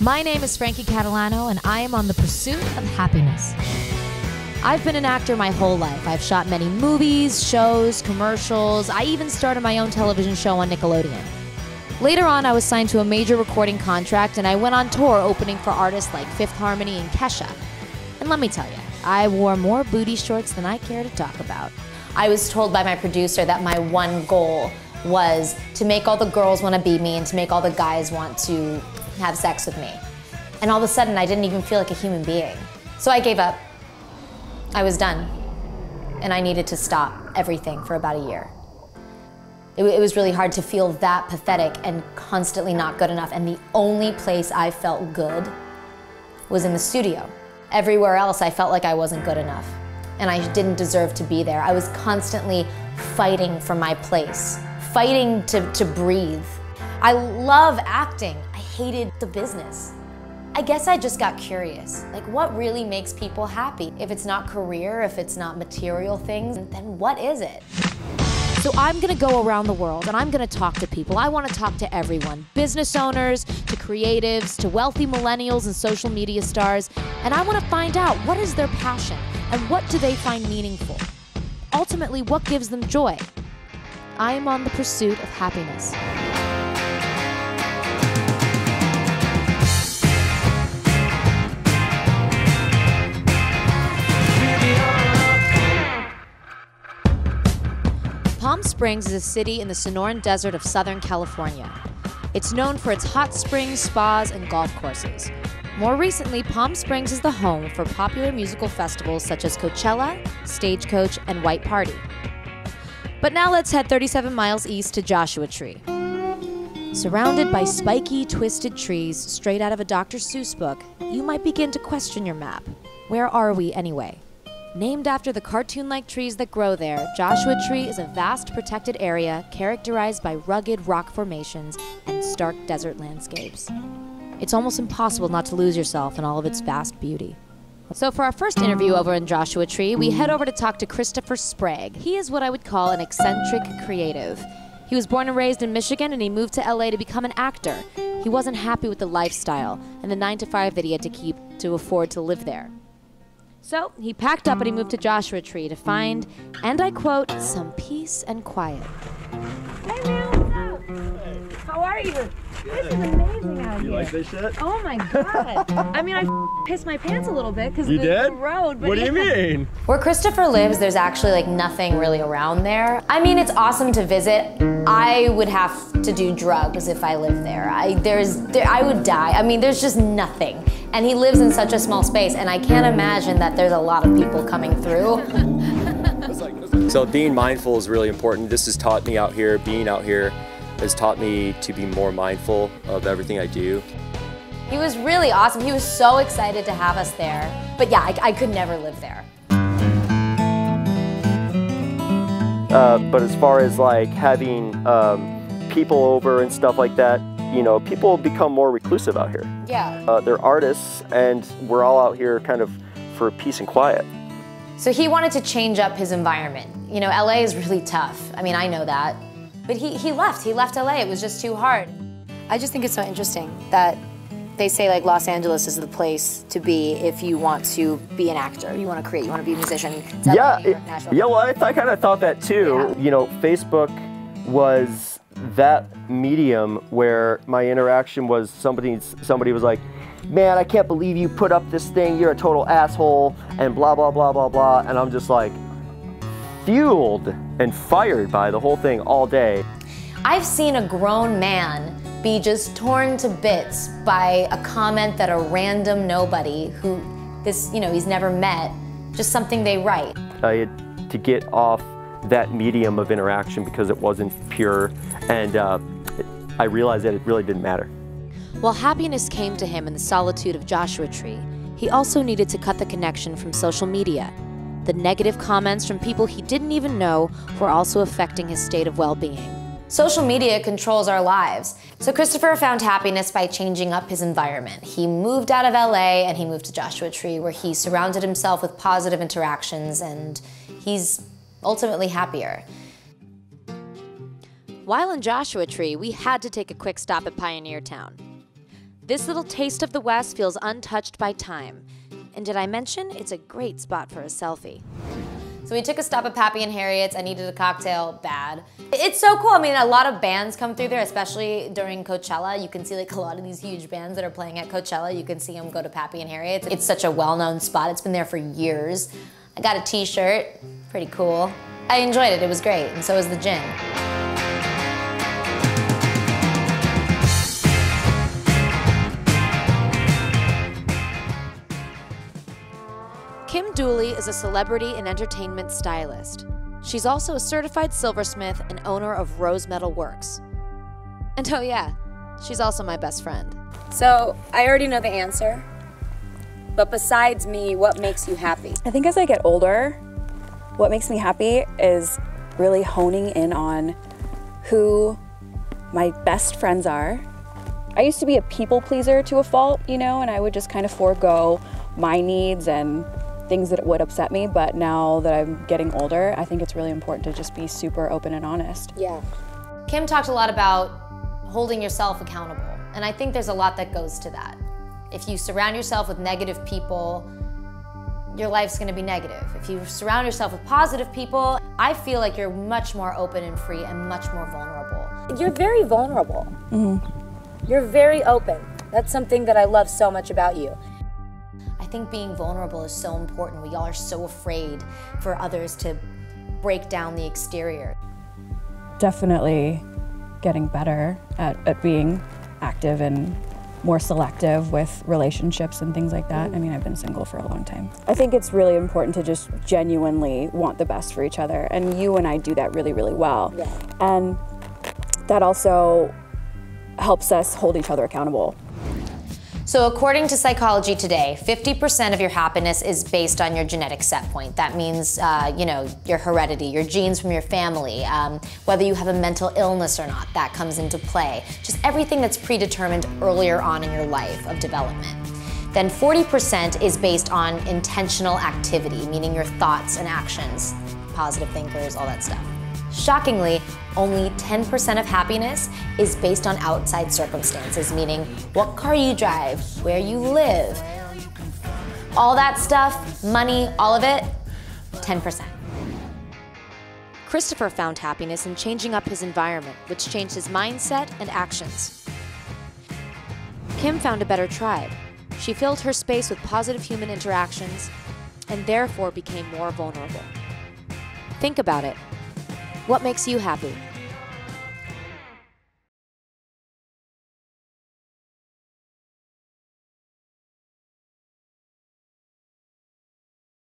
My name is Frankie Catalano, and I am on the pursuit of happiness. I've been an actor my whole life. I've shot many movies, shows, commercials. I even started my own television show on Nickelodeon. Later on, I was signed to a major recording contract, and I went on tour opening for artists like Fifth Harmony and Kesha. And let me tell you, I wore more booty shorts than I care to talk about. I was told by my producer that my one goal was to make all the girls want to be me and to make all the guys want to have sex with me. And all of a sudden, I didn't even feel like a human being. So I gave up. I was done. And I needed to stop everything for about a year. It was really hard to feel that pathetic and constantly not good enough. And the only place I felt good was in the studio. Everywhere else, I felt like I wasn't good enough. And I didn't deserve to be there. I was constantly fighting for my place, fighting to breathe. I love acting. I hated the business. I guess I just got curious. Like, what really makes people happy? If it's not career, if it's not material things, then what is it? So I'm gonna go around the world and I'm gonna talk to people. I wanna talk to everyone, business owners, to creatives, to wealthy millennials and social media stars, and I wanna find out what is their passion and what do they find meaningful. Ultimately, what gives them joy? I am on the pursuit of happiness. Palm Springs is a city in the Sonoran Desert of Southern California. It's known for its hot springs, spas, and golf courses. More recently, Palm Springs is the home for popular musical festivals such as Coachella, Stagecoach, and White Party. But now let's head 37 miles east to Joshua Tree. Surrounded by spiky, twisted trees straight out of a Dr. Seuss book, you might begin to question your map. Where are we anyway? Named after the cartoon-like trees that grow there, Joshua Tree is a vast protected area characterized by rugged rock formations and stark desert landscapes. It's almost impossible not to lose yourself in all of its vast beauty. So for our first interview over in Joshua Tree, we head over to talk to Christopher Sprague. He is what I would call an eccentric creative. He was born and raised in Michigan, and he moved to LA to become an actor. He wasn't happy with the lifestyle and the 9-to-5 that he had to keep to afford to live there. So he packed up and he moved to Joshua Tree to find, and I quote, some peace and quiet. Hey man, what's up? How are you? This is amazing out here. You like this shit? Oh my god. I mean, I pissed my pants a little bit because of You did? the road. But what do you mean? Where Christopher lives, there's actually like nothing really around there. I mean, it's awesome to visit. I would have to do drugs if I lived there. I would die. I mean, there's just nothing. And he lives in such a small space, and I can't imagine that there's a lot of people coming through. So being mindful is really important. This has taught me out here, being out here has taught me to be more mindful of everything I do. He was really awesome. He was so excited to have us there. But yeah, I could never live there. But as far as like having people over and stuff like that, you know, people become more reclusive out here. Yeah. They're artists, and we're all out here kind of for peace and quiet. So he wanted to change up his environment. You know, LA is really tough. I mean, I know that. But he left LA. It was just too hard. I just think it's so interesting that they say like Los Angeles is the place to be if you want to be an actor, you want to create, you want to be a musician. It's LA, Yeah, well, I kind of thought that too. Yeah. You know, Facebook was that medium where my interaction was somebody was like, man, I can't believe you put up this thing, you're a total asshole, and blah, blah, blah, blah, blah. And I'm just like fueled and fired by the whole thing all day. I've seen a grown man be just torn to bits by a comment that a random nobody who he's never met, just something they write. I had to get off that medium of interaction because it wasn't pure, and I realized that it really didn't matter. While happiness came to him in the solitude of Joshua Tree, he also needed to cut the connection from social media. The negative comments from people he didn't even know were also affecting his state of well-being. Social media controls our lives. So Christopher found happiness by changing up his environment. He moved out of LA and he moved to Joshua Tree, where he surrounded himself with positive interactions, and he's ultimately happier. While in Joshua Tree, we had to take a quick stop at Pioneer Town. This little taste of the West feels untouched by time. And did I mention it's a great spot for a selfie? So we took a stop at Pappy and Harriet's. I needed a cocktail bad. It's so cool. I mean, a lot of bands come through there, especially during Coachella. You can see like a lot of these huge bands that are playing at Coachella. You can see them go to Pappy and Harriet's. It's such a well-known spot. It's been there for years. I got a t-shirt, pretty cool. I enjoyed it, it was great, and so was the gin. Kim Dooley is a celebrity and entertainment stylist. She's also a certified silversmith and owner of Rose Metal Works. And oh yeah, she's also my best friend. So, I already know the answer. But besides me, what makes you happy? I think as I get older, what makes me happy is really honing in on who my best friends are. I used to be a people pleaser to a fault, you know, and I would just kind of forego my needs and things that would upset me, but now that I'm getting older, I think it's really important to just be super open and honest. Yeah. Kim talked a lot about holding yourself accountable, and I think there's a lot that goes to that. If you surround yourself with negative people, your life's gonna be negative. If you surround yourself with positive people, I feel like you're much more open and free and much more vulnerable. You're very vulnerable. You're very open. That's something that I love so much about you. I think being vulnerable is so important. We all are so afraid for others to break down the exterior. Definitely getting better at being active and more selective with relationships and things like that. I mean, I've been single for a long time. I think it's really important to just genuinely want the best for each other, and you and I do that really, really well. Yeah. And that also helps us hold each other accountable. So according to Psychology Today, 50% of your happiness is based on your genetic set point. That means, you know, your heredity, your genes from your family, whether you have a mental illness or not, that comes into play. Just everything that's predetermined earlier on in your life of development. Then 40% is based on intentional activity, meaning your thoughts and actions, positive thinkers, all that stuff. Shockingly, only 10% of happiness is based on outside circumstances, meaning what car you drive, where you live, all that stuff, money, all of it, 10%. Christopher found happiness in changing up his environment, which changed his mindset and actions. Kim found a better tribe. She filled her space with positive human interactions and therefore became more vulnerable. Think about it. What makes you happy?